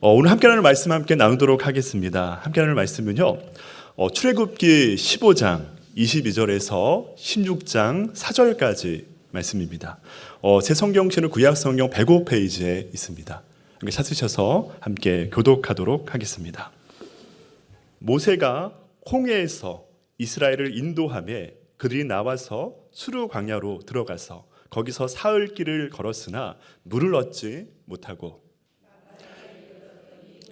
오늘 함께 나눌 말씀 함께 나누도록 하겠습니다. 함께 나눌 말씀은요, 출애굽기 15장 22절에서 16장 4절까지 말씀입니다. 제 성경책은 구약 성경 105페이지에 있습니다. 함께 찾으셔서 함께 교독하도록 하겠습니다. 모세가 홍해에서 이스라엘을 인도하며 그들이 나와서 수르 광야로 들어가서 거기서 사흘 길을 걸었으나 물을 얻지 못하고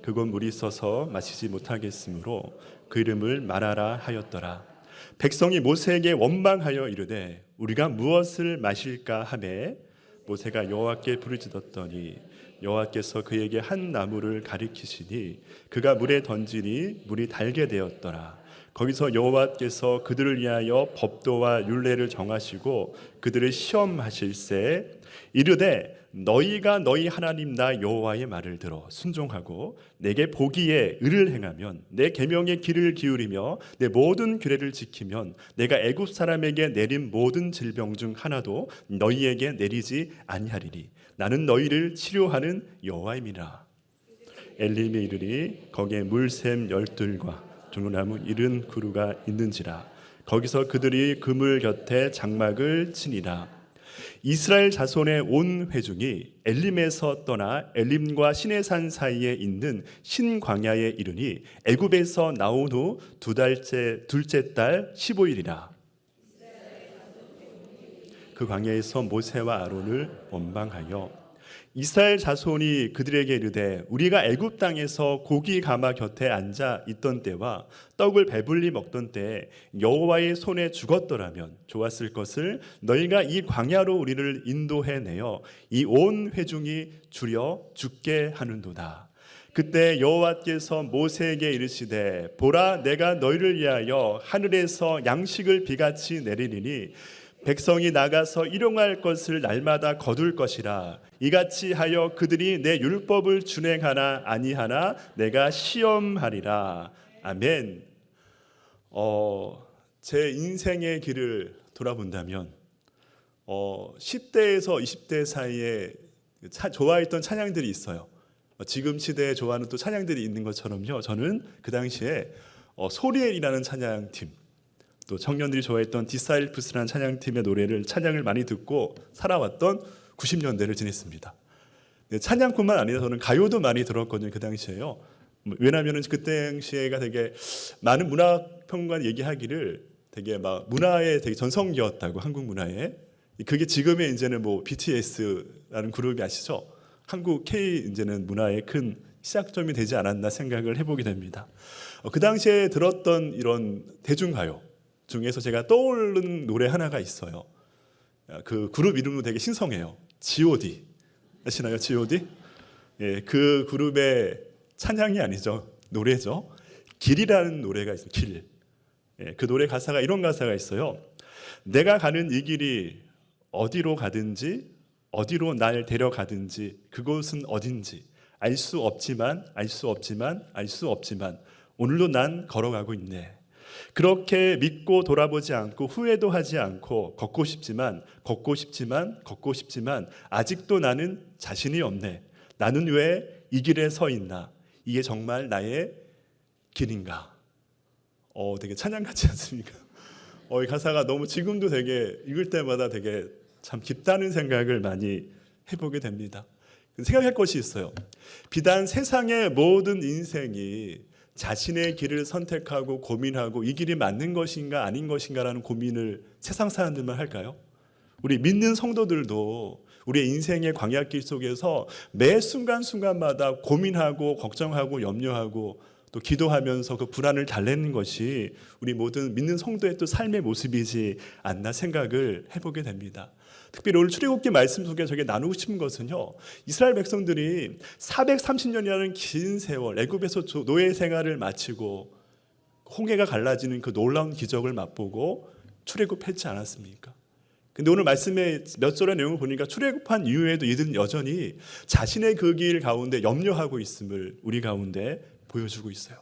그곳 물이 있어서 마시지 못하겠으므로 그 이름을 마라라 하였더라. 백성이 모세에게 원망하여 이르되 우리가 무엇을 마실까 하매 모세가 여호와께 부르짖었더니 여호와께서 그에게 한 나무를 가리키시니 그가 물에 던지니 물이 달게 되었더라. 거기서 여호와께서 그들을 위하여 법도와 율례를 정하시고 그들을 시험하실세 이르되 너희가 너희 하나님 나 여호와의 말을 들어 순종하고 내게 보기에 의를 행하면 내 계명의 귀를 기울이며 내 모든 규례를 지키면 내가 애굽 사람에게 내린 모든 질병 중 하나도 너희에게 내리지 아니하리니 나는 너희를 치료하는 여호와임이라. 엘림에 이르니 거기에 물샘 12과 종려나무 70그루가 있는지라. 거기서 그들이 그물 곁에 장막을 치니라. 이스라엘 자손의 온 회중이 엘림에서 떠나 엘림과 시내산 사이에 있는 신광야에 이르니 애굽에서 나온 후 둘째 달 15일이라. 그 광야에서 모세와 아론을 원망하여 이스라엘 자손이 그들에게 이르되 우리가 애굽 땅에서 고기 가마 곁에 앉아 있던 때와 떡을 배불리 먹던 때에 여호와의 손에 죽었더라면 좋았을 것을 너희가 이 광야로 우리를 인도해 내어 이 온 회중이 줄여 죽게 하는도다. 그때 여호와께서 모세에게 이르시되 보라 내가 너희를 위하여 하늘에서 양식을 비같이 내리리니 백성이 나가서 일용할 것을 날마다 거둘 것이라. 이같이 하여 그들이 내 율법을 준행하나 아니하나 내가 시험하리라. 아멘. 제 인생의 길을 돌아본다면 10대에서 20대 사이에 좋아했던 찬양들이 있어요. 지금 시대에 좋아하는 또 찬양들이 있는 것처럼요. 저는 그 당시에 소리엘이라는 찬양팀, 또 청년들이 좋아했던 디사이플스라는 찬양팀의 찬양을 많이 듣고 살아왔던 90년대를 지냈습니다. 찬양뿐만 아니라 저는 가요도 많이 들었거든요. 그 당시에요. 왜냐하면 그 당시에가 되게 많은 문화평론가 얘기하기를 되게 막 문화의 되게 전성기였다고, 한국 문화에. 그게 지금의 이제는 BTS라는 그룹이 아시죠? 한국 K 이제는 문화의 큰 시작점이 되지 않았나 생각을 해보게 됩니다. 그 당시에 들었던 이런 대중가요 중에서 제가 떠오르는 노래 하나가 있어요. 그 그룹 이름도 되게 신성해요. G.O.D. 아시나요? G.O.D? 예, 그 그룹의 찬양이 아니죠. 노래죠. 길이라는 노래가 있어요. 길. 예, 그 노래 가사가 이런 가사가 있어요. 내가 가는 이 길이 어디로 가든지 어디로 날 데려가든지 그곳은 어딘지 알 수 없지만 오늘도 난 걸어가고 있네. 그렇게 믿고 돌아보지 않고 후회도 하지 않고 걷고 싶지만 아직도 나는 자신이 없네. 나는 왜 이 길에 서 있나? 이게 정말 나의 길인가? 되게 찬양 같지 않습니까? 이 가사가 너무 지금도 되게 읽을 때마다 되게 참 깊다는 생각을 많이 해보게 됩니다. 생각할 것이 있어요. 비단 세상의 모든 인생이 자신의 길을 선택하고 고민하고 이 길이 맞는 것인가 아닌 것인가라는 고민을 세상 사람들만 할까요? 우리 믿는 성도들도 우리의 인생의 광야길 속에서 매 순간순간마다 고민하고 걱정하고 염려하고 또 기도하면서 그 불안을 달래는 것이 우리 모든 믿는 성도의 또 삶의 모습이지 않나 생각을 해보게 됩니다. 특별히 오늘 출애굽기 말씀 속에 저게 나누고 싶은 것은요, 이스라엘 백성들이 430년이라는 긴 세월 애굽에서 노예 생활을 마치고 홍해가 갈라지는 그 놀라운 기적을 맛보고 출애굽했지 않았습니까? 근데 오늘 말씀의 몇 절의 내용을 보니까 출애굽한 이후에도 이들은 여전히 자신의 그 길 가운데 염려하고 있음을 우리 가운데 보여주고 있어요.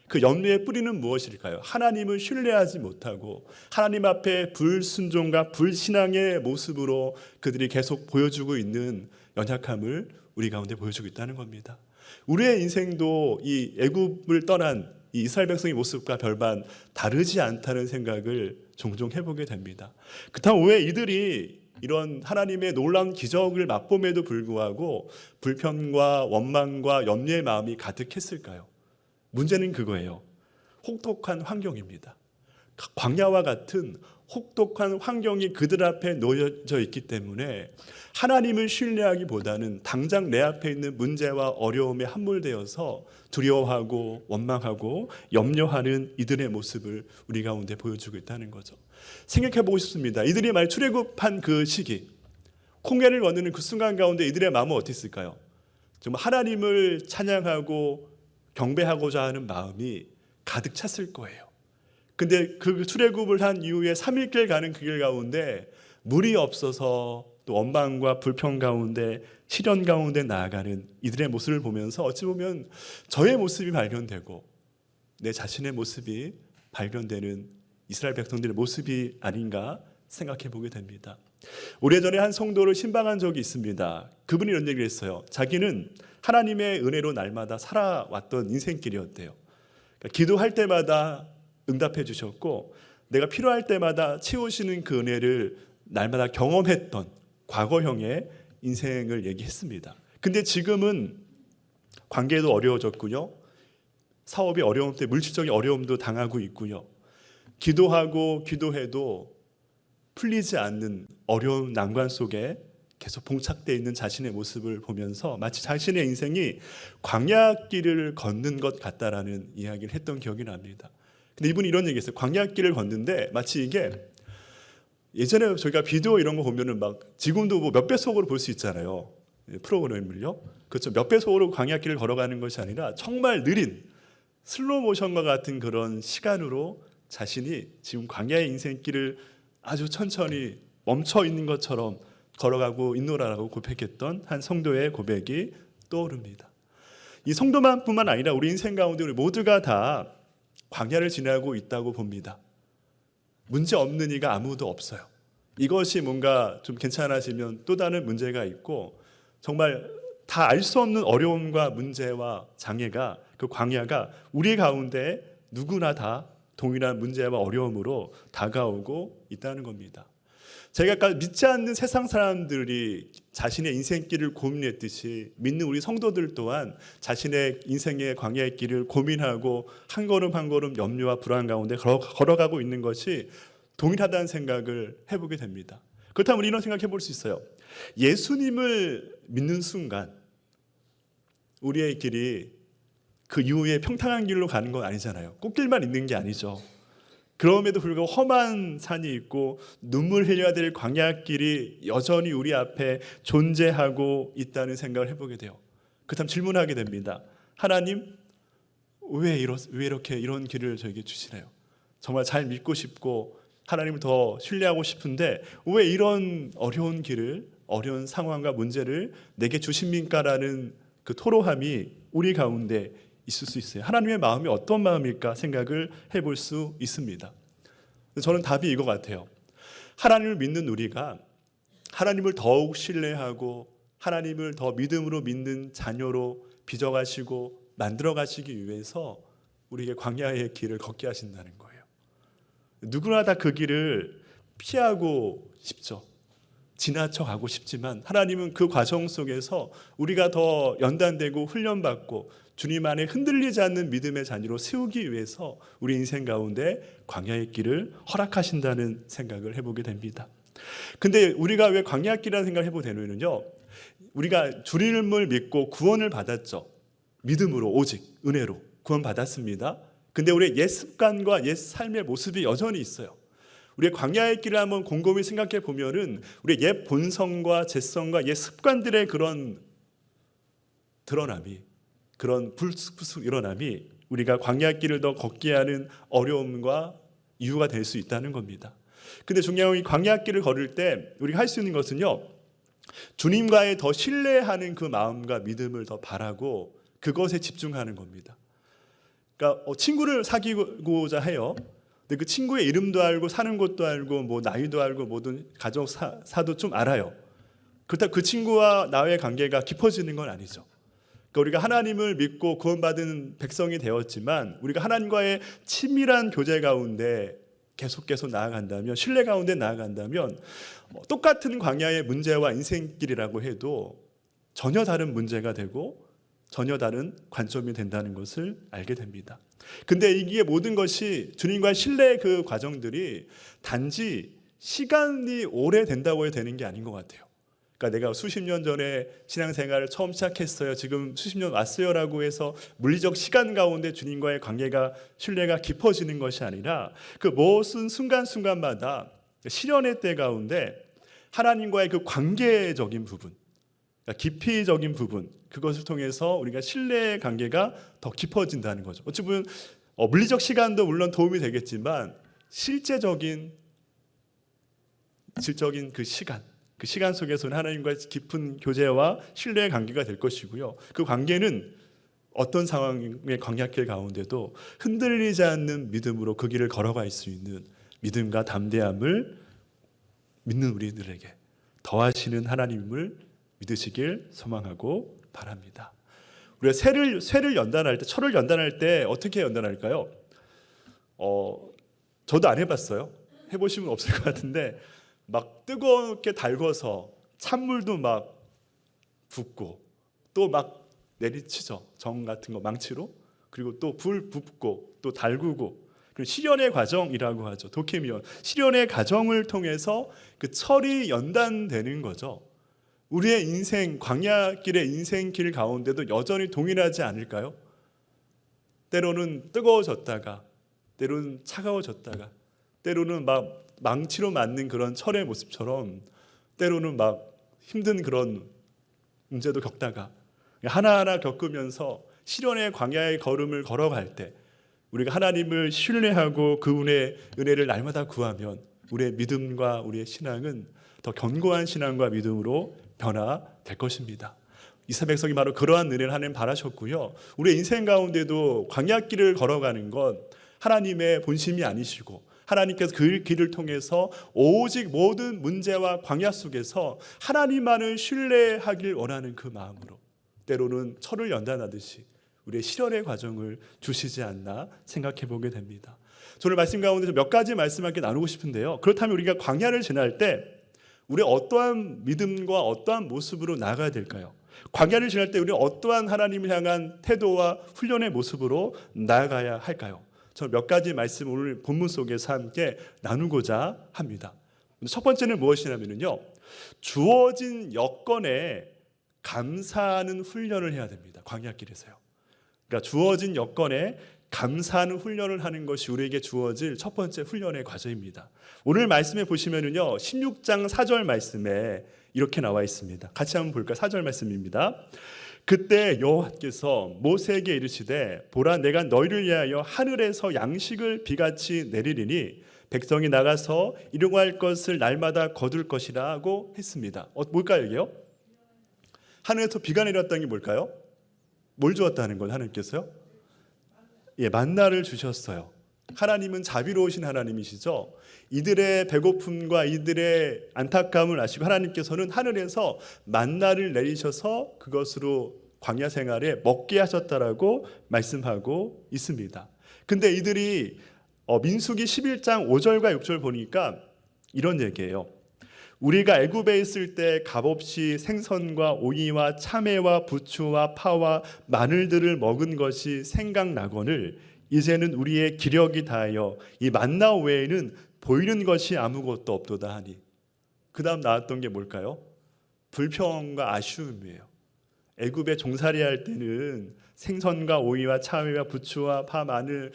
그 염려의 뿌리는 무엇일까요? 하나님을 신뢰하지 못하고 하나님 앞에 불순종과 불신앙의 모습으로 그들이 계속 보여주고 있는 연약함을 우리 가운데 보여주고 있다는 겁니다. 우리의 인생도 이 애굽을 떠난 이 이스라엘 백성의 모습과 별반 다르지 않다는 생각을 종종 해보게 됩니다. 그렇다면 왜 이들이 이런 하나님의 놀라운 기적을 맛봄에도 불구하고 불평과 원망과 염려의 마음이 가득했을까요? 문제는 그거예요. 혹독한 환경입니다. 광야와 같은 혹독한 환경이 그들 앞에 놓여져 있기 때문에 하나님을 신뢰하기보다는 당장 내 앞에 있는 문제와 어려움에 함몰되어서 두려워하고 원망하고 염려하는 이들의 모습을 우리 가운데 보여주고 있다는 거죠. 생각해 보고 싶습니다. 이들이 만약 출애굽한 그 시기, 홍해를 건너는 그 순간 가운데 이들의 마음은 어땠을까요? 정말 하나님을 찬양하고 경배하고자 하는 마음이 가득 찼을 거예요. 근데 그 출애굽을 한 이후에 3일길 가는 그 길 가운데 물이 없어서 또 원망과 불평 가운데 시련 가운데 나아가는 이들의 모습을 보면서 어찌 보면 저의 모습이 발견되고 내 자신의 모습이 발견되는 이스라엘 백성들의 모습이 아닌가 생각해 보게 됩니다. 오래전에 한 성도를 신방한 적이 있습니다. 그분이 이런 얘기를 했어요. 자기는 하나님의 은혜로 날마다 살아왔던 인생길이었대요. 그러니까 기도할 때마다 응답해 주셨고 내가 필요할 때마다 채우시는 그 은혜를 날마다 경험했던 과거형의 인생을 얘기했습니다. 근데 지금은 관계도 어려워졌고요. 사업이 어려움 때문에 물질적인 어려움도 당하고 있고요. 기도하고 기도해도 풀리지 않는 어려운 난관 속에 계속 봉착되어 있는 자신의 모습을 보면서 마치 자신의 인생이 광야길을 걷는 것 같다라는 이야기를 했던 기억이 납니다. 근데 이분이 이런 얘기했어요. 광야길을 걷는데 마치 이게 예전에 저희가 비디오 이런 거 보면은 막 지금도 뭐 몇 배속으로 볼 수 있잖아요. 프로그램을요. 그렇죠. 몇 배속으로 광야길을 걸어가는 것이 아니라 정말 느린 슬로우 모션과 같은 그런 시간으로 자신이 지금 광야의 인생길을 아주 천천히 멈춰 있는 것처럼 걸어가고 있노라라고 고백했던 한 성도의 고백이 떠오릅니다. 이 성도만뿐만 아니라 우리 인생 가운데 우리 모두가 다 광야를 지나고 있다고 봅니다. 문제 없는 이가 아무도 없어요. 이것이 뭔가 좀 괜찮아지면 또 다른 문제가 있고 정말 다 알 수 없는 어려움과 문제와 장애가 그 광야가 우리 가운데 누구나 다 동일한 문제와 어려움으로 다가오고 있다는 겁니다. 제가 아까 믿지 않는 세상 사람들이 자신의 인생길을 고민했듯이 믿는 우리 성도들 또한 자신의 인생의 광야의 길을 고민하고 한 걸음 한 걸음 염려와 불안 가운데 걸어가고 있는 것이 동일하다는 생각을 해보게 됩니다. 그렇다면 우리 이런 생각해 볼 수 있어요. 예수님을 믿는 순간 우리의 길이 그 이후에 평탄한 길로 가는 건 아니잖아요. 꽃길만 있는 게 아니죠. 그럼에도 불구하고 험한 산이 있고 눈물 흘려야 될 광야길이 여전히 우리 앞에 존재하고 있다는 생각을 해보게 돼요. 그렇다면 질문하게 됩니다. 하나님, 왜 이렇게 이런 길을 저에게 주시나요? 정말 잘 믿고 싶고 하나님을 더 신뢰하고 싶은데 왜 이런 어려운 길을, 어려운 상황과 문제를 내게 주십니까라는 그 토로함이 우리 가운데 있을 수 있어요. 하나님의 마음이 어떤 마음일까 생각을 해볼 수 있습니다. 저는 답이 이거 같아요. 하나님을 믿는 우리가 하나님을 더욱 신뢰하고 하나님을 더 믿음으로 믿는 자녀로 빚어가시고 만들어가시기 위해서 우리에게 광야의 길을 걷게 하신다는 거예요. 누구나 다 그 길을 피하고 싶죠. 지나쳐 가고 싶지만 하나님은 그 과정 속에서 우리가 더 연단되고 훈련받고 주님 안에 흔들리지 않는 믿음의 자녀로 세우기 위해서 우리 인생 가운데 광야의 길을 허락하신다는 생각을 해보게 됩니다. 근데 우리가 왜 광야의 길이라는 생각을 해보게 되면요, 우리가 주님을 믿고 구원을 받았죠. 믿음으로 오직 은혜로 구원받았습니다. 근데 우리의 옛 습관과 옛 삶의 모습이 여전히 있어요. 우리의 광야의 길을 한번 곰곰이 생각해 보면은 우리의 옛 본성과 죄성과 옛 습관들의 그런 드러남이, 그런 불쑥불쑥 일어남이 우리가 광야의 길을 더 걷게 하는 어려움과 이유가 될 수 있다는 겁니다. 근데 중요한 건 이 광야의 길을 걸을 때 우리가 할 수 있는 것은요, 주님과의 더 신뢰하는 그 마음과 믿음을 더 바라고 그것에 집중하는 겁니다. 그러니까 친구를 사귀고자 해요. 근데 그 친구의 이름도 알고 사는 곳도 알고 뭐 나이도 알고 모든 가족사도 좀 알아요. 그렇다고 그 친구와 나의 관계가 깊어지는 건 아니죠. 그러니까 우리가 하나님을 믿고 구원받은 백성이 되었지만 우리가 하나님과의 친밀한 교제 가운데 계속 나아간다면, 신뢰 가운데 나아간다면 똑같은 광야의 문제와 인생길이라고 해도 전혀 다른 문제가 되고 전혀 다른 관점이 된다는 것을 알게 됩니다. 근데 이게 모든 것이 주님과의 신뢰의 그 과정들이 단지 시간이 오래 된다고 해야 되는 게 아닌 것 같아요. 그러니까 내가 수십 년 전에 신앙생활을 처음 시작했어요, 지금 수십 년 왔어요라고 해서 물리적 시간 가운데 주님과의 관계가, 신뢰가 깊어지는 것이 아니라 그 무슨 순간순간마다 시련의 때 가운데 하나님과의 그 관계적인 부분, 그러니까 깊이적인 부분, 그것을 통해서 우리가 신뢰의 관계가 더 깊어진다는 거죠. 어찌 보면 물리적 시간도 물론 도움이 되겠지만 실제적인 질적인 그 시간 속에서는 하나님과 깊은 교제와 신뢰의 관계가 될 것이고요. 그 관계는 어떤 상황의 광야길 가운데도 흔들리지 않는 믿음으로 그 길을 걸어갈 수 있는 믿음과 담대함을 믿는 우리들에게 더하시는 하나님을 믿으시길 소망하고 바랍니다. 우리가 쇠를 연단할 때, 철을 연단할 때 어떻게 연단할까요? 저도 안 해봤어요. 해보시면 없을 것 같은데 막 뜨겁게 달궈서 찬물도 막 붓고 또 막 내리치죠. 정 같은 거 망치로. 그리고 또 불 붓고 또 달구고. 그리고 시련의 과정이라고 하죠. 도케미온. 시련의 과정을 통해서 그 철이 연단되는 거죠. 우리의 인생, 광야길의 인생길 가운데도 여전히 동일하지 않을까요? 때로는 뜨거워졌다가, 때로는 차가워졌다가, 때로는 막 망치로 맞는 그런 철의 모습처럼, 때로는 막 힘든 그런 문제도 겪다가, 하나하나 겪으면서 시련의 광야의 걸음을 걸어갈 때 우리가 하나님을 신뢰하고 그분의 은혜를 날마다 구하면 우리의 믿음과 우리의 신앙은 더 견고한 신앙과 믿음으로 변화될 것입니다. 이스라엘 백성이 바로 그러한 은혜를 하나님 바라셨고요. 우리의 인생 가운데도 광야길을 걸어가는 것 하나님의 본심이 아니시고 하나님께서 그 길을 통해서 오직 모든 문제와 광야 속에서 하나님만을 신뢰하길 원하는 그 마음으로 때로는 철을 연단하듯이 우리의 시련의 과정을 주시지 않나 생각해 보게 됩니다. 오늘 말씀 가운데 몇 가지 말씀 함께 나누고 싶은데요. 그렇다면 우리가 광야를 지날 때 우리 어떠한 믿음과 어떠한 모습으로 나아가야 될까요? 광야를 지날 때 우리는 어떠한 하나님을 향한 태도와 훈련의 모습으로 나아가야 할까요? 저는 몇 가지 말씀 오늘 본문 속에서 함께 나누고자 합니다. 첫 번째는 무엇이냐면요, 주어진 여건에 감사하는 훈련을 해야 됩니다. 광야길에서요. 그러니까 주어진 여건에 감사하는 훈련을 하는 것이 우리에게 주어질 첫 번째 훈련의 과정입니다. 오늘 말씀에 보시면은요, 16장 4절 말씀에 이렇게 나와 있습니다. 같이 한번 볼까요? 4절 말씀입니다. 그때 여호와께서 모세에게 이르시되 보라, 내가 너희를 위하여 하늘에서 양식을 비같이 내리리니 백성이 나가서 일용할 것을 날마다 거둘 것이라고 했습니다. 뭘까요 이게요? 하늘에서 비가 내렸다는 게 뭘까요? 뭘 주었다는 걸 하나님께서요? 만나를 주셨어요. 하나님은 자비로우신 하나님이시죠. 이들의 배고픔과 이들의 안타까움을 아시고 하나님께서는 하늘에서 만나를 내리셔서 그것으로 광야 생활에 먹게 하셨다라고 말씀하고 있습니다. 근데 이들이 민수기 11장 5절과 6절 보니까 이런 얘기예요. 우리가 애굽에 있을 때 값없이 생선과 오이와 참외와 부추와 파와 마늘들을 먹은 것이 생각나거늘 이제는 우리의 기력이 다하여 이 만나 외에는 보이는 것이 아무것도 없도다 하니. 그 다음 나왔던 게 뭘까요? 불평과 아쉬움이에요. 애굽에 종살이할 때는 생선과 오이와 참외와 부추와 파, 마늘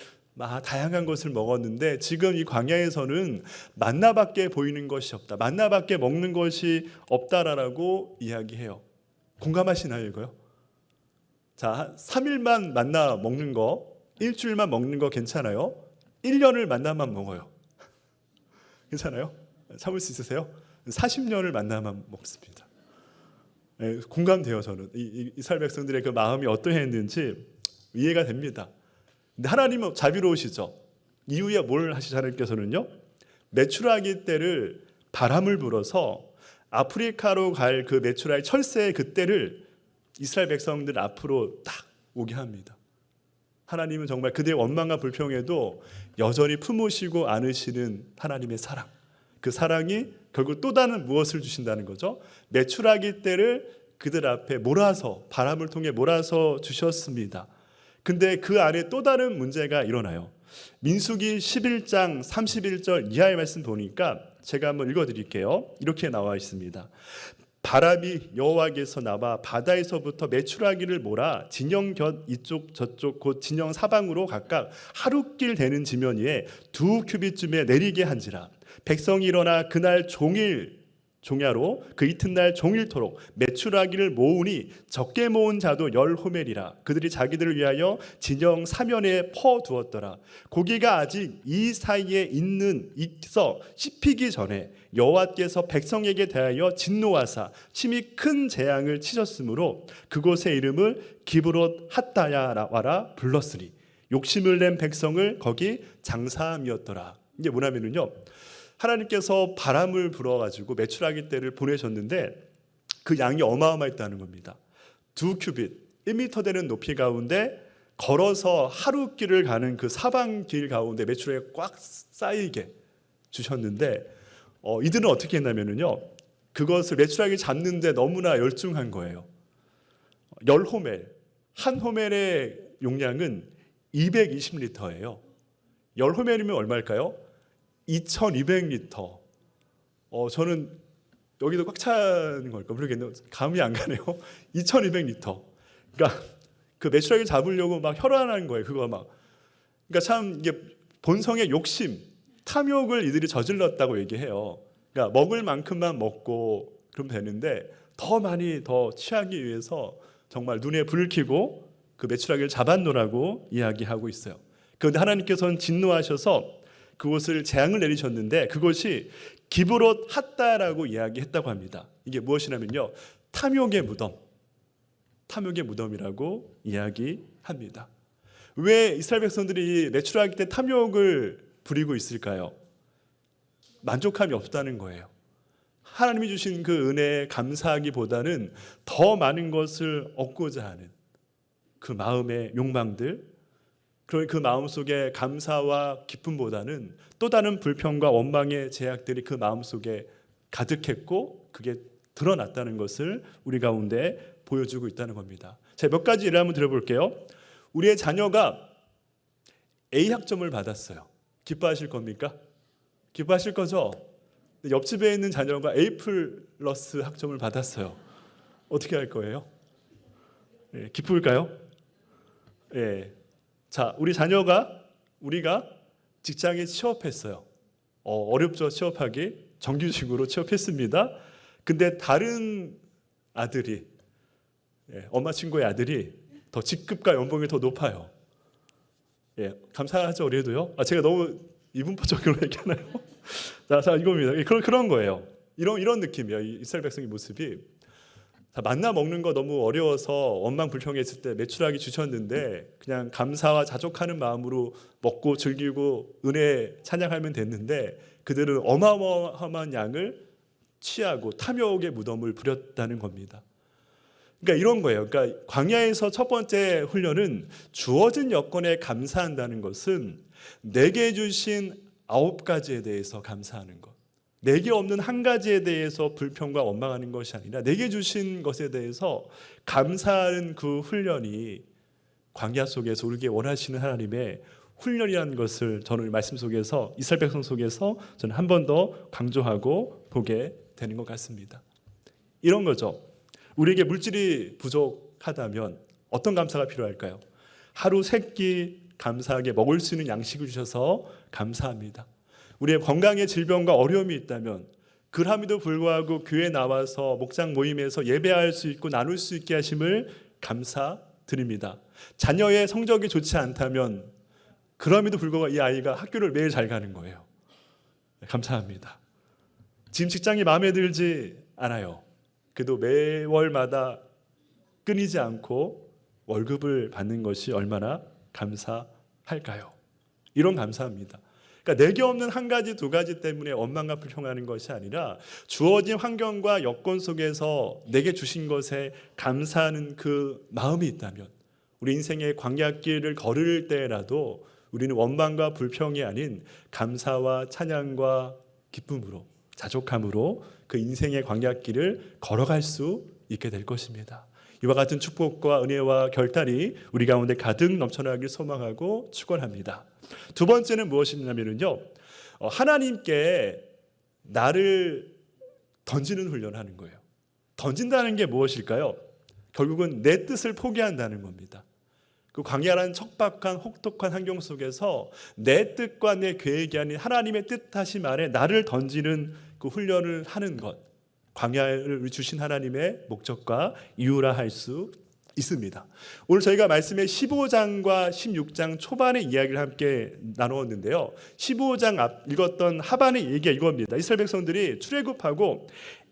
다양한 것을 먹었는데 지금 이 광야에서는 만나밖에 보이는 것이 없다, 만나밖에 먹는 것이 없다라고 이야기해요. 공감하시나요 이거요? 자, 3일만 만나 먹는 거, 일주일만 먹는 거 괜찮아요? 1년을 만나만 먹어요. 괜찮아요? 참을 수 있으세요? 40년을 만나만 먹습니다. 네, 공감돼요. 저는 이스라엘 백성들의 그 마음이 어떠했는지 이해가 됩니다. 근데 하나님은 자비로우시죠. 이후에 뭘 하시죠? 하나님께서는요, 메추라기 때를 바람을 불어서 아프리카로 갈 그 메추라기 철새의 그 때를 이스라엘 백성들 앞으로 딱 오게 합니다. 하나님은 정말 그들의 원망과 불평에도 여전히 품으시고 안으시는 하나님의 사랑, 그 사랑이 결국 또 다른 무엇을 주신다는 거죠? 메추라기 떼를 그들 앞에 몰아서, 바람을 통해 몰아서 주셨습니다. 근데 그 안에 또 다른 문제가 일어나요. 민수기 11장 31절 이하의 말씀 보니까 제가 한번 읽어드릴게요. 이렇게 나와 있습니다. 바람이 여호와께서 나와 바다에서부터 메추라기를 몰아 진영 곁 이쪽 저쪽 곧 진영 사방으로 각각 하룻길 되는 지면 위에 2규빗쯤에 내리게 한지라. 백성이 일어나 그날 종야로 그 이튿날 종일토록 메추라기를 모으니 적게 모은 자도 10호멜이라. 그들이 자기들을 위하여 진영 사면에 퍼두었더라. 고기가 아직 이 사이에 있어 씹히기 전에 여호와께서 백성에게 대하여 진노하사 심히 큰 재앙을 치셨으므로 그곳의 이름을 기브롯 핫다야와라 불렀으니 욕심을 낸 백성을 거기 장사함이었더라. 이게 뭐냐면요, 하나님께서 바람을 불어가지고 메추라기 떼를 보내셨는데 그 양이 어마어마했다는 겁니다. 2규빗 1m 되는 높이 가운데 걸어서 하루길을 가는 그 사방길 가운데 메추라기가 꽉 쌓이게 주셨는데 이들은 어떻게 했냐면요, 그것을 메추라기 잡는데 너무나 열중한 거예요. 10호멜, 한 호멜의 용량은 220리터예요. 10호멜이면 얼마일까요? 2200리터. 저는 여기도 꽉 차는 걸까 모르겠네요. 감이 안 가네요. 2200리터. 그러니까 그 메추라기 잡으려고 막 혈안한 거예요. 그거 막. 그러니까 참 이게 본성의 욕심, 탐욕을 이들이 저질렀다고 얘기해요. 그러니까 먹을 만큼만 먹고 그러면 되는데 더 많이 더 취하기 위해서 정말 눈에 불을 켜고 그 메추라기를 잡아놓으라고 이야기하고 있어요. 그런데 하나님께서는 진노하셔서 그곳을 재앙을 내리셨는데 그것이 기브롯 핫다라고 이야기했다고 합니다. 이게 무엇이냐면요, 탐욕의 무덤이라고 이야기합니다. 왜 이스라엘 백성들이 메추라기 때 탐욕을 부리고 있을까요? 만족함이 없다는 거예요. 하나님이 주신 그 은혜에 감사하기보다는 더 많은 것을 얻고자 하는 그 마음의 욕망들, 그 마음속에 감사와 기쁨보다는 또 다른 불평과 원망의 제약들이 그 마음속에 가득했고 그게 드러났다는 것을 우리 가운데 보여주고 있다는 겁니다. 자, 몇 가지 예를 한번 들어볼게요. 우리의 자녀가 A 학점을 받았어요. 기뻐하실 겁니까? 기뻐하실 거죠? 옆집에 있는 자녀가 A 플러스 학점을 받았어요. 어떻게 할 거예요? 기쁠까요? 예. 자, 우리가 직장에 취업했어요. 어렵죠, 취업하기. 정규직으로 취업했습니다. 근데 다른 아들이, 엄마 친구의 아들이 더 직급과 연봉이 더 높아요. 감사하죠, 우리도요. 제가 너무 이분법적으로 얘기하나요? 자, 이겁니다. 그런 거예요. 이런 느낌이에요. 이스라엘 백성의 모습이. 만나 먹는 거 너무 어려워서 원망 불평했을 때 메추라기 주셨는데 그냥 감사와 자족하는 마음으로 먹고 즐기고 은혜 찬양하면 됐는데 그들은 어마어마한 양을 취하고 탐욕의 무덤을 부렸다는 겁니다. 그러니까 이런 거예요. 그러니까 광야에서 첫 번째 훈련은 주어진 여건에 감사한다는 것은 내게 주신 9가지에 대해서 감사하는 것. 내게 없는 한 가지에 대해서 불평과 원망하는 것이 아니라 내게 주신 것에 대해서 감사하는 그 훈련이 광야 속에서 우리에게 원하시는 하나님의 훈련이라는 것을 저는 말씀 속에서 이스라엘 백성 속에서 저는 한 번 더 강조하고 보게 되는 것 같습니다. 이런 거죠. 우리에게 물질이 부족하다면 어떤 감사가 필요할까요? 하루 3끼 감사하게 먹을 수 있는 양식을 주셔서 감사합니다. 우리의 건강에 질병과 어려움이 있다면 그럼에도 불구하고 교회에 나와서 목장 모임에서 예배할 수 있고 나눌 수 있게 하심을 감사드립니다. 자녀의 성적이 좋지 않다면 그럼에도 불구하고 이 아이가 학교를 매일 잘 가는 거예요. 감사합니다. 지금 직장이 마음에 들지 않아요. 그래도 매월마다 끊이지 않고 월급을 받는 것이 얼마나 감사할까요? 이런 감사합니다. 그러니까 내게 없는 한 가지 두 가지 때문에 원망과 불평하는 것이 아니라 주어진 환경과 여건 속에서 내게 주신 것에 감사하는 그 마음이 있다면, 우리 인생의 광야길을 걸을 때라도 우리는 원망과 불평이 아닌 감사와 찬양과 기쁨으로, 자족함으로 그 인생의 광야길을 걸어갈 수 있게 될 것입니다. 이와 같은 축복과 은혜와 결단이 우리 가운데 가득 넘쳐나길 소망하고 축원합니다. 두 번째는 무엇이냐면요, 하나님께 나를 던지는 훈련을 하는 거예요. 던진다는 게 무엇일까요? 결국은 내 뜻을 포기한다는 겁니다. 그 광야라는 척박한 혹독한 환경 속에서 내 뜻과 내 계획이 아닌 하나님의 뜻하심 아래 나를 던지는 그 훈련을 하는 것, 광야를 주신 하나님의 목적과 이유라 할 수 있습니다. 오늘 저희가 말씀의 15장과 16장 초반의 이야기를 함께 나누었는데요, 15장 앞 읽었던 하반의 얘기가 이겁니다. 이스라엘 백성들이 출애굽하고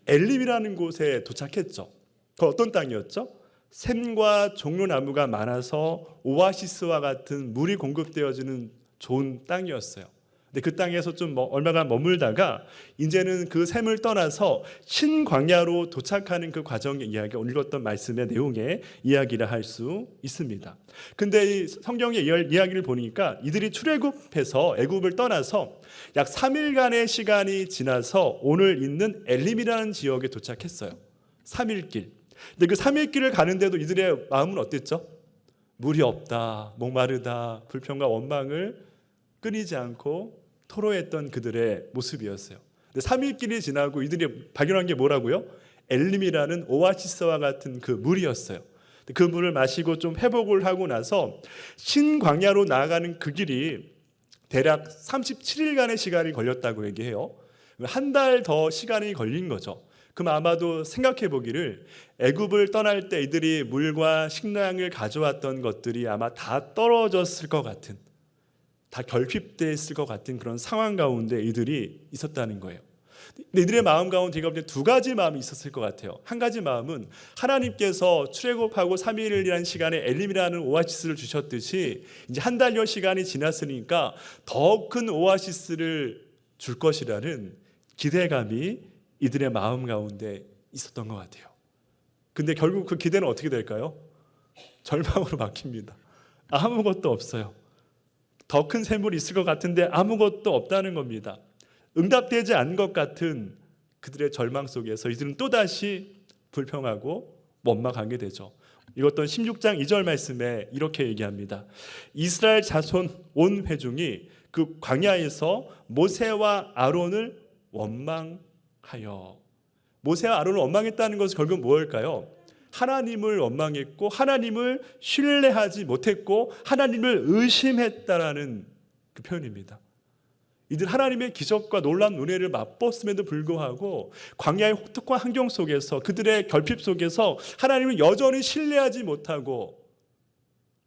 엘림이라는 곳에 도착했죠. 그 어떤 땅이었죠? 샘과 종려나무가 많아서 오아시스와 같은 물이 공급되어지는 좋은 땅이었어요. 근데 그 땅에서 좀 얼마간 머물다가 이제는 그 샘을 떠나서 신광야로 도착하는 그 과정의 이야기가 오늘 읽었던 말씀의 내용의 이야기라 할 수 있습니다. 근데 이 성경의 이야기를 보니까 이들이 출애굽해서 애굽을 떠나서 약 3일간의 시간이 지나서 오늘 있는 엘림이라는 지역에 도착했어요. 3일길. 근데 그 3일 길을 가는데도 이들의 마음은 어땠죠? 물이 없다, 목마르다, 불평과 원망을 끊이지 않고 토로했던 그들의 모습이었어요. 근데 3일 길이 지나고 이들이 발견한 게 뭐라고요? 엘림이라는 오아시스와 같은 그 물이었어요. 그 물을 마시고 좀 회복을 하고 나서 신광야로 나아가는 그 길이 대략 37일간의 시간이 걸렸다고 얘기해요. 한 달 더 시간이 걸린 거죠. 그럼 아마도 생각해 보기를 애굽을 떠날 때 이들이 물과 식량을 가져왔던 것들이 아마 다 떨어졌을 것 같은, 다 결핍됐을 것 같은 그런 상황 가운데 이들이 있었다는 거예요. 근데 이들의 마음 가운데 제가 볼 때 두 가지 마음이 있었을 것 같아요. 한 가지 마음은 하나님께서 출애굽하고 3일이라는 시간에 엘림이라는 오아시스를 주셨듯이 이제 한 달여 시간이 지났으니까 더 큰 오아시스를 줄 것이라는 기대감이 이들의 마음 가운데 있었던 것 같아요. 근데 결국 그 기대는 어떻게 될까요? 절망으로 바뀝니다. 아무것도 없어요. 더 큰 샘물이 있을 것 같은데 아무것도 없다는 겁니다. 응답되지 않은 것 같은 그들의 절망 속에서 이들은 또다시 불평하고 원망하게 되죠. 읽었던 16장 2절 말씀에 이렇게 얘기합니다. 이스라엘 자손 온 회중이 그 광야에서 모세와 아론을 원망하여. 모세와 아론을 원망했다는 것은 결국 무엇일까요? 하나님을 원망했고 하나님을 신뢰하지 못했고 하나님을 의심했다라는 그 표현입니다. 이들 하나님의 기적과 놀라운 은혜를 맛봤음에도 불구하고 광야의 혹독한 환경 속에서 그들의 결핍 속에서 하나님을 여전히 신뢰하지 못하고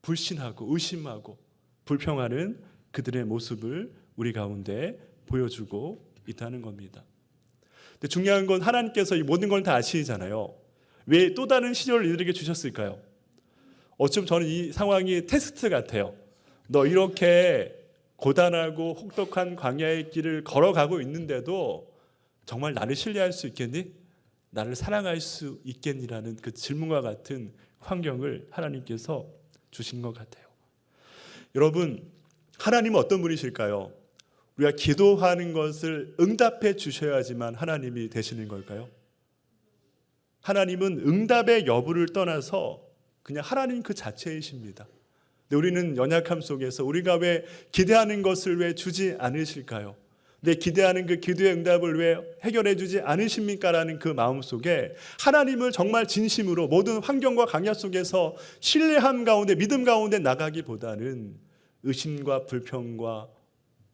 불신하고 의심하고 불평하는 그들의 모습을 우리 가운데 보여주고 있다는 겁니다. 근데 중요한 건 하나님께서 이 모든 걸 다 아시잖아요. 왜 또 다른 시절을 이들에게 주셨을까요? 어쩌면 저는 이 상황이 테스트 같아요. 너 이렇게 고단하고 혹독한 광야의 길을 걸어가고 있는데도 정말 나를 신뢰할 수 있겠니? 나를 사랑할 수 있겠니라는 그 질문과 같은 환경을 하나님께서 주신 것 같아요. 여러분, 하나님은 어떤 분이실까요? 우리가 기도하는 것을 응답해 주셔야지만 하나님이 되시는 걸까요? 하나님은 응답의 여부를 떠나서 그냥 하나님 그 자체이십니다. 근데 우리는 연약함 속에서 우리가 왜 기대하는 것을 왜 주지 않으실까요? 내 기대하는 그 기도의 응답을 왜 해결해 주지 않으십니까? 라는 그 마음 속에 하나님을 정말 진심으로 모든 환경과 강야 속에서 신뢰함 가운데 믿음 가운데 나가기보다는 의심과 불평과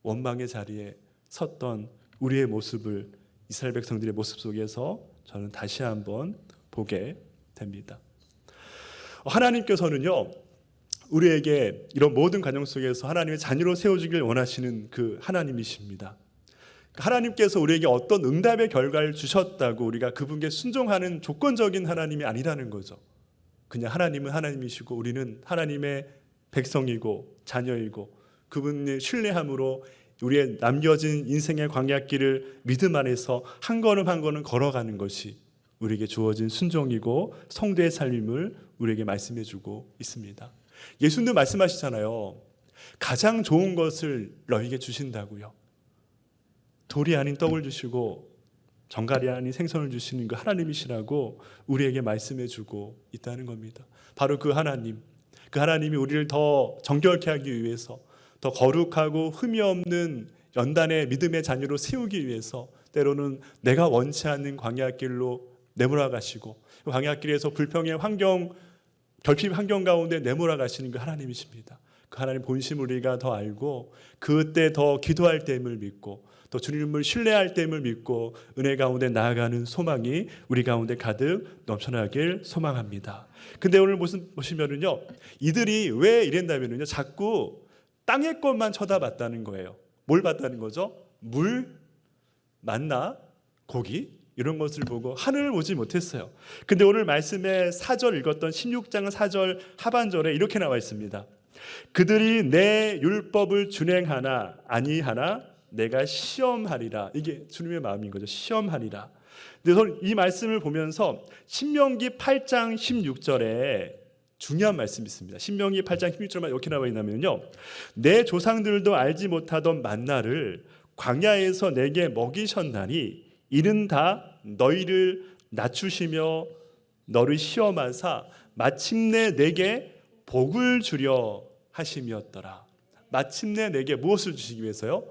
원망의 자리에 섰던 우리의 모습을 이스라엘 백성들의 모습 속에서 저는 다시 한번 보게 됩니다. 하나님께서는요, 우리에게 이런 모든 과정 속에서 하나님의 자녀로 세워주길 원하시는 그 하나님이십니다. 하나님께서 우리에게 어떤 응답의 결과를 주셨다고 우리가 그분께 순종하는 조건적인 하나님이 아니라는 거죠. 그냥 하나님은 하나님이시고 우리는 하나님의 백성이고 자녀이고 그분의 신뢰함으로 우리의 남겨진 인생의 광야길을 믿음 안에서 한 걸음 한 걸음 걸어가는 것이 우리에게 주어진 순종이고 성도의 삶임을 우리에게 말씀해 주고 있습니다. 예수님도 말씀하시잖아요. 가장 좋은 것을 너에게 주신다고요. 돌이 아닌 떡을 주시고 정갈이 아닌 생선을 주시는 그 하나님이시라고 우리에게 말씀해 주고 있다는 겁니다. 바로 그 하나님이 우리를 더 정결케 하기 위해서, 더 거룩하고 흠이 없는 연단의 믿음의 자녀로 세우기 위해서 때로는 내가 원치 않는 광야길로 내몰아 가시고, 광야길에서 불평의 환경, 결핍 환경 가운데 내몰아 가시는 그 하나님이십니다. 그 하나님 본심 우리가 더 알고 그때 더 기도할 때임을 믿고 또 주님을 신뢰할 때임을 믿고 은혜 가운데 나아가는 소망이 우리 가운데 가득 넘쳐나길 소망합니다. 근데 오늘 보시면은요, 이들이 왜 이랬냐면요, 자꾸 땅의 것만 쳐다봤다는 거예요. 뭘 봤다는 거죠? 물, 만나, 고기 이런 것을 보고 하늘을 보지 못했어요. 근데 오늘 말씀의 4절 읽었던 16장 4절 하반절에 이렇게 나와 있습니다. 그들이 내 율법을 준행하나 아니하나 내가 시험하리라. 이게 주님의 마음인 거죠. 시험하리라. 근데 이 말씀을 보면서 신명기 8장 16절에 중요한 말씀이 있습니다. 신명기 8장 16절만 이렇게 나와 있냐면요, 내 조상들도 알지 못하던 만나를 광야에서 내게 먹이셨나니 이는 다 너희를 낮추시며 너를 시험하사 마침내 내게 복을 주려 하심이었더라. 마침내 내게 무엇을 주시기 위해서요?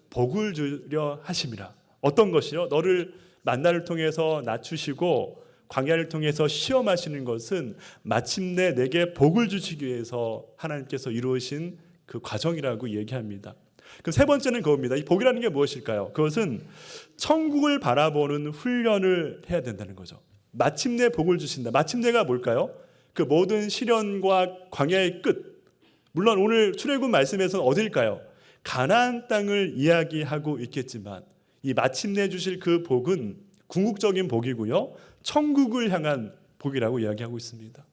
복을 주려 하심이라. 어떤 것이요? 너를 만나를 통해서 낮추시고 광야를 통해서 시험하시는 것은 마침내 내게 복을 주시기 위해서 하나님께서 이루으신 그 과정이라고 얘기합니다. 그럼 세 번째는 그겁니다. 이 복이라는 게 무엇일까요? 그것은 천국을 바라보는 훈련을 해야 된다는 거죠. 마침내 복을 주신다. 마침내가 뭘까요? 그 모든 시련과 광야의 끝. 물론 오늘 출애굽 말씀에서는 어딜까요? 가나안 땅을 이야기하고 있겠지만 이 마침내 주실 그 복은 궁극적인 복이고요, 천국을 향한 복이라고 이야기하고 있습니다.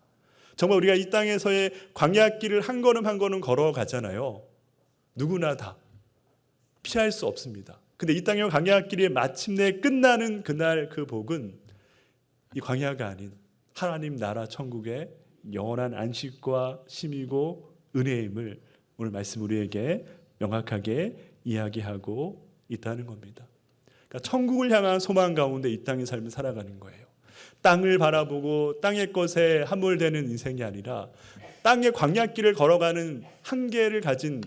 정말 우리가 이 땅에서의 광야길을 한 걸음 한 걸음 걸어가잖아요. 누구나 다 피할 수 없습니다. 근데 이 땅의 광야길이 마침내 끝나는 그날 그 복은 이 광야가 아닌 하나님 나라 천국의 영원한 안식과 쉼이고 은혜임을 오늘 말씀 우리에게 명확하게 이야기하고 있다는 겁니다. 그러니까 천국을 향한 소망 가운데 이 땅의 삶을 살아가는 거예요. 땅을 바라보고 땅의 것에 함몰되는 인생이 아니라 땅의 광야길을 걸어가는 한계를 가진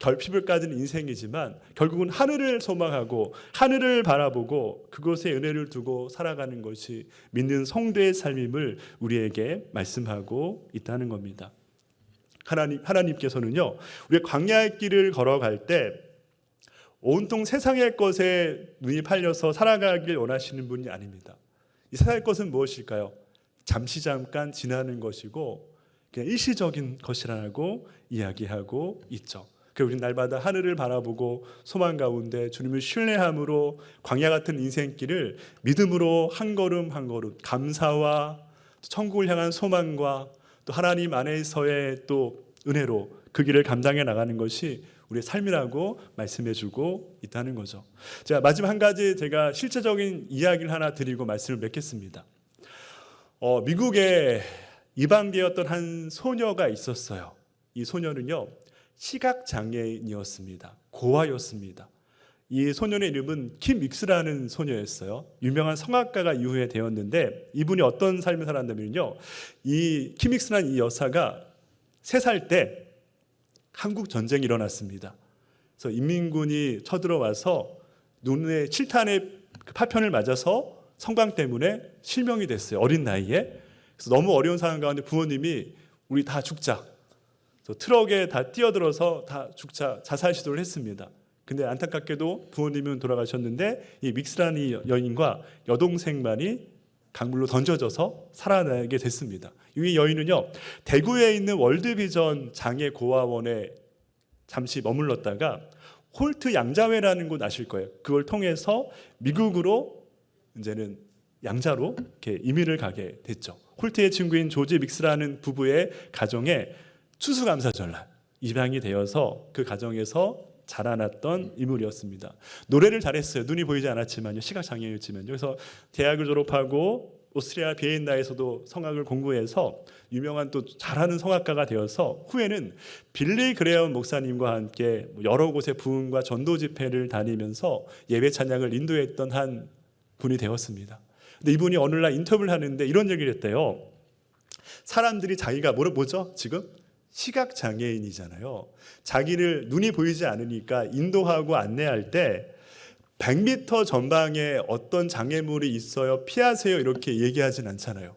결핍을 가진 인생이지만 결국은 하늘을 소망하고 하늘을 바라보고 그곳에 은혜를 두고 살아가는 것이 믿는 성도의 삶임을 우리에게 말씀하고 있다는 겁니다. 하나님께서는요, 우리 광야의 길을 걸어갈 때 온통 세상의 것에 눈이 팔려서 살아가길 원하시는 분이 아닙니다. 이 세상의 것은 무엇일까요? 잠깐 지나는 것이고 그냥 일시적인 것이라고 이야기하고 있죠. 그래서 우리는 날마다 하늘을 바라보고 소망 가운데 주님을 신뢰함으로 광야 같은 인생길을 믿음으로 한 걸음 한 걸음 감사와 천국을 향한 소망과 또 하나님 안에서의 또 은혜로 그 길을 감당해 나가는 것이 우리의 삶이라고 말씀해주고 있다는 거죠. 자, 마지막 한 가지 제가 실제적인 이야기를 하나 드리고 말씀을 맺겠습니다. 미국에 입양되었던 한 소녀가 있었어요. 이 소녀는요, 시각장애인이었습니다. 고아였습니다. 이 소년의 이름은 킴 윅스라는 소녀였어요. 유명한 성악가가 이후에 되었는데 이분이 어떤 삶을 살았냐면요, 이 킴 윅스라는 이 여사가 3살 때 한국 전쟁이 일어났습니다. 그래서 인민군이 쳐들어와서 눈에 7탄의 파편을 맞아서 성광 때문에 실명이 됐어요. 어린 나이에. 그래서 너무 어려운 상황 가운데 부모님이 우리 다 죽자. 그래서 트럭에 다 뛰어들어서 다 죽자 자살 시도를 했습니다. 근데 안타깝게도 부모님은 돌아가셨는데 이 윅스라는 여인과 여동생만이 강물로 던져져서 살아나게 됐습니다. 이 여인은요, 대구에 있는 월드비전 장애 고아원에 잠시 머물렀다가 홀트 양자회라는 곳 아실 거예요. 그걸 통해서 미국으로 이제는 양자로 이렇게 이민을 가게 됐죠. 홀트의 친구인 조지 믹스라는 부부의 가정에 추수감사절날 입양이 되어서 그 가정에서 자라났던 인물이었습니다. 노래를 잘했어요. 눈이 보이지 않았지만요. 시각장애였지만요. 그래서 대학을 졸업하고 오스트리아 비엔나에서도 성악을 공부해서 유명한 또 잘하는 성악가가 되어서 후에는 빌리 그레엄 목사님과 함께 여러 곳의 부흥과 전도 집회를 다니면서 예배 찬양을 인도했던 한 분이 되었습니다. 근데 이분이 어느 날 인터뷰를 하는데 이런 얘기를 했대요. 사람들이 자기가 뭐죠? 지금 시각장애인이잖아요. 자기를 눈이 보이지 않으니까 인도하고 안내할 때 100m 전방에 어떤 장애물이 있어요, 피하세요 이렇게 얘기하진 않잖아요.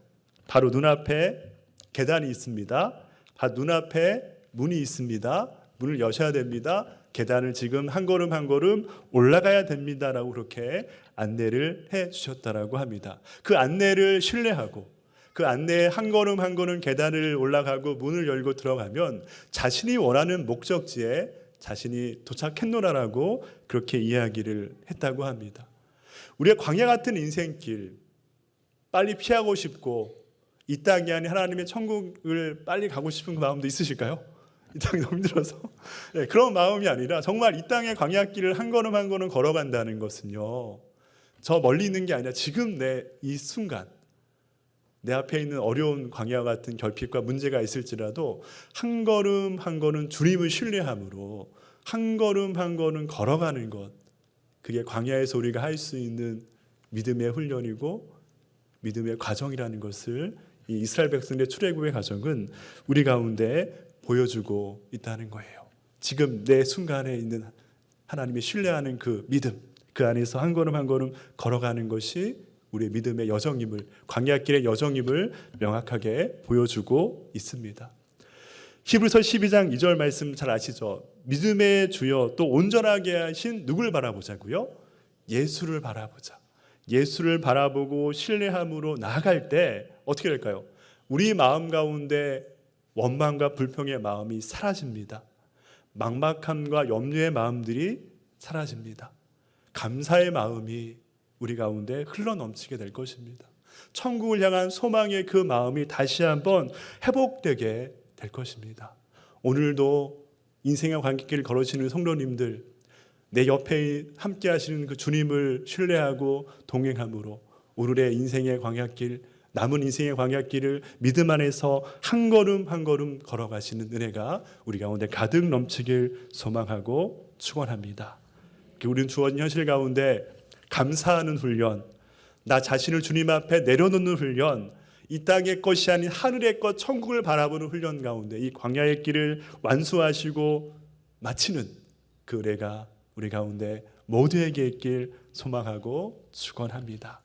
바로 눈앞에 계단이 있습니다. 바로 눈앞에 문이 있습니다. 문을 여셔야 됩니다. 계단을 지금 한 걸음 한 걸음 올라가야 됩니다라고 그렇게 안내를 해 주셨다라고 합니다. 그 안내를 신뢰하고 그 안내에 한 걸음 한 걸음 계단을 올라가고 문을 열고 들어가면 자신이 원하는 목적지에 자신이 도착했노라라고 그렇게 이야기를 했다고 합니다. 우리의 광야 같은 인생길 빨리 피하고 싶고 이 땅이 아닌 하나님의 천국을 빨리 가고 싶은 그 마음도 있으실까요? 이 땅이 너무 힘들어서 네, 그런 마음이 아니라 정말 이 땅의 광야길을 한 걸음 한 걸음 걸어간다는 것은요, 저 멀리 있는 게 아니라 지금 내 이 순간 내 앞에 있는 어려운 광야 같은 결핍과 문제가 있을지라도 한 걸음 한 걸음 주님을 신뢰함으로 한 걸음 한 걸음 걸어가는 것, 그게 광야에서 우리가 할 수 있는 믿음의 훈련이고 믿음의 과정이라는 것을 이 이스라엘 백성들의 출애굽의 과정은 우리 가운데 보여주고 있다는 거예요. 지금 내 순간에 있는 하나님의 신뢰하는 그 믿음, 그 안에서 한 걸음 한 걸음 걸어가는 것이 우리의 믿음의 여정임을, 광야길의 여정임을 명확하게 보여주고 있습니다. 히브리서 12장 2절 말씀 잘 아시죠? 믿음의 주여 또 온전하게 하신 누굴 바라보자고요? 예수를 바라보자. 예수를 바라보고 신뢰함으로 나아갈 때 어떻게 될까요? 우리 마음 가운데 원망과 불평의 마음이 사라집니다. 막막함과 염려의 마음들이 사라집니다. 감사의 마음이 우리 가운데 흘러넘치게 될 것입니다. 천국을 향한 소망의 그 마음이 다시 한번 회복되게 될 것입니다. 오늘도 인생의 광야길을 걸으시는 성도님들, 내 옆에 함께 하시는 그 주님을 신뢰하고 동행함으로 오늘의 인생의 광야길, 남은 인생의 광야길을 믿음 안에서 한 걸음 한 걸음 걸어가시는 은혜가 우리 가운데 가득 넘치길 소망하고 축원합니다. 우리는 주어진 현실 가운데 감사하는 훈련, 나 자신을 주님 앞에 내려놓는 훈련, 이 땅의 것이 아닌 하늘의 것 천국을 바라보는 훈련 가운데 이 광야의 길을 완수하시고 마치는 그 은혜가 우리 가운데 모두에게 있길 소망하고 축원합니다.